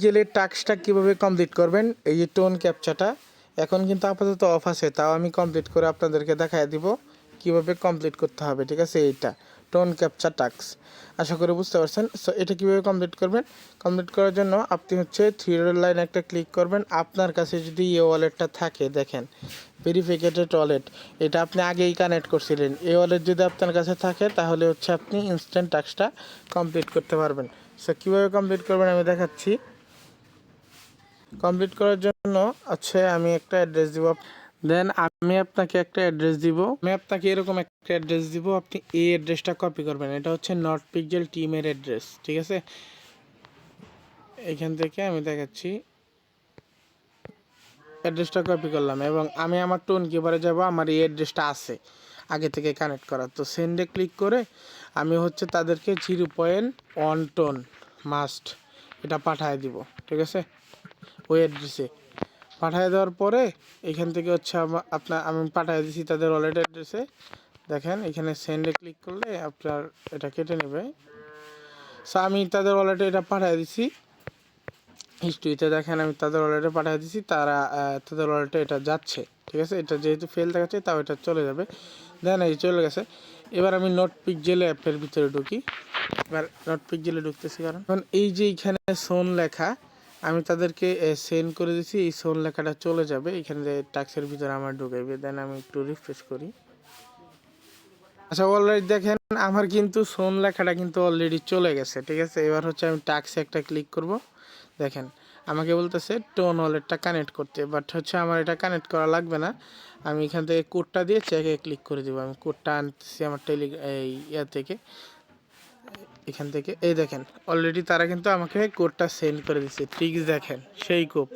জেলের টাস্কটা কীভাবে কমপ্লিট করবেন, এই যে টোন ক্যাপচাটা এখন কিন্তু আপাতত অফ আছে, তাও আমি কমপ্লিট করে আপনাদেরকে দেখাই দিব কীভাবে কমপ্লিট করতে হবে। ঠিক আছে, এইটা টোন ক্যাপচার টাস্ক, আশা করি বুঝতে পারছেন। সো এটা কীভাবে কমপ্লিট করবেন, কমপ্লিট করার জন্য আপনি হচ্ছে থ্রি ডট লাইন একটা ক্লিক করবেন। আপনার কাছে যদি এই ওয়ালেটটা থাকে, দেখেন ভেরিফিকেটেড ওয়ালেট, এটা আপনি আগেই কানেক্ট করছিলেন। এই ওয়ালেট যদি আপনার কাছে থাকে তাহলে হচ্ছে আপনি ইনস্ট্যান্ট টাস্কটা কমপ্লিট করতে পারবেন। সো কীভাবে কমপ্লিট করবেন আমি দেখাচ্ছি। কমপ্লিট করার জন্য আমি একটা অ্যাড্রেস দিব, দেন আমি আপনাকে একটা অ্যাড্রেস দিব। আমি আপনাকে এরকম একটা অ্যাড্রেস দিব, আপনি এই অ্যাড্রেসটা কপি করবেন। এটা হচ্ছে নট পিক্সেল টিমের অ্যাড্রেস। ঠিক আছে, এখান থেকে আমি দেখাচ্ছি, অ্যাড্রেসটা কপি করলাম এবং আমি আমার টোন কিপারে যাব। আমার এই অ্যাড্রেসটা আছে আগে থেকে কানেক্ট করা, তো সেন্ডে ক্লিক করে আমি হচ্ছে তাদেরকে 0.1 টোন মাস্ট এটা পাঠিয়ে দিব। ঠিক আছে, ওই অ্যাড্রেসে পাঠিয়ে দেওয়ার পরে এখান থেকে হচ্ছে আমি পাঠিয়ে দিছি তাদের ওয়ালেট অ্যাড্রেসে। দেখেন এখানে সেন্ডে ক্লিক করলে আপনার এটা কেটে নেবে। সো আমি তাদের ওয়ালেটে এটা পাঠিয়ে দিছি। হিস্ট্রিতে দেখেন আমি তাদের ওয়ালেটে পাঠিয়ে দিছি, তাদের ওয়ালেটে এটা যাচ্ছে। ঠিক আছে, এটা যেহেতু ফেল দেখাচ্ছে তাও এটা চলে যাবে। দেন এই চলে গেছে। এবার আমি নট পিক্সেল অ্যাপের ভিতরে ঢুকি। এবার নট পিক্সেলে ঢুকতেছি, কারণ এই যে এইখানে সোন লেখা আমি তাদেরকে সেন্ড করে দিছি, এই সোন লেখাটা চলে যাবে এখানে যে টাক্সের ভিতরে আমার ঢুকাইবে। দেন আমি একটু রিফ্রেশ করি। আচ্ছা, অলরেডি দেখেন আমার কিন্তু সোন লেখাটা কিন্তু অলরেডি চলে গেছে। ঠিক আছে, এবার হচ্ছে আমি টাক্সে একটা ক্লিক করব। দেখেন আমাকে বলতেছে টোন ওয়ালেটটা কানেক্ট করতে, বাট হচ্ছে আমার এটা কানেক্ট করা লাগবে না। আমি এখান থেকে কোডটা দিয়ে চেকে ক্লিক করে দেবো। আমি কোডটা আনতেছি আমার এই ইয়া থেকে, এখান থেকে। এই দেখেন অলরেডি তারা কিন্তু আমাকে কোডটা সেন্ড করে দিচ্ছে। ট্রিক্স দেখেন সেই কোড,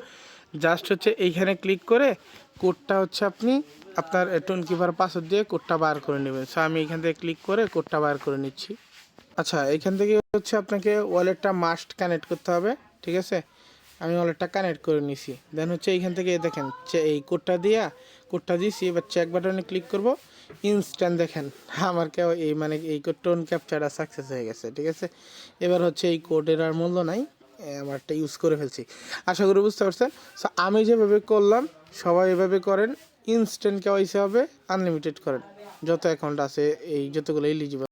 জাস্ট হচ্ছে এইখানে ক্লিক করে কোডটা হচ্ছে আপনি আপনার টোন কিপার পাসওয়ার্ড দিয়ে কোডটা বার করে নেবেন। সো আমি এখান থেকে ক্লিক করে কোডটা বার করে নিচ্ছি। আচ্ছা, এখান থেকে হচ্ছে আপনাকে ওয়ালেটটা মাস্ট কানেক্ট করতে হবে। ঠিক আছে, আমি ওয়ালেটটা কানেক্ট করে নিছি। দেন হচ্ছে এইখান থেকে দেখেন এই কোডটা দিয়েছি। এবার চেক বাটনে ক্লিক করব। ইনস্ট্যান্ট দেখেন আমার কেউ এই টোন ক্যাপচারটা সাকসেস হয়ে গেছে। ঠিক আছে, এবার হচ্ছে এই কোডের আর মূল্য নাই, আমারটা ইউজ করে ফেলছি। আশা করি বুঝতে পারছেন। সো আমি যেভাবে করলাম সবাই এভাবে করেন। ইনস্ট্যান্ট কেওয়াইসি হবে, আনলিমিটেড করেন, যত অ্যাকাউন্ট আছে এই যতগুলো এলিজিবল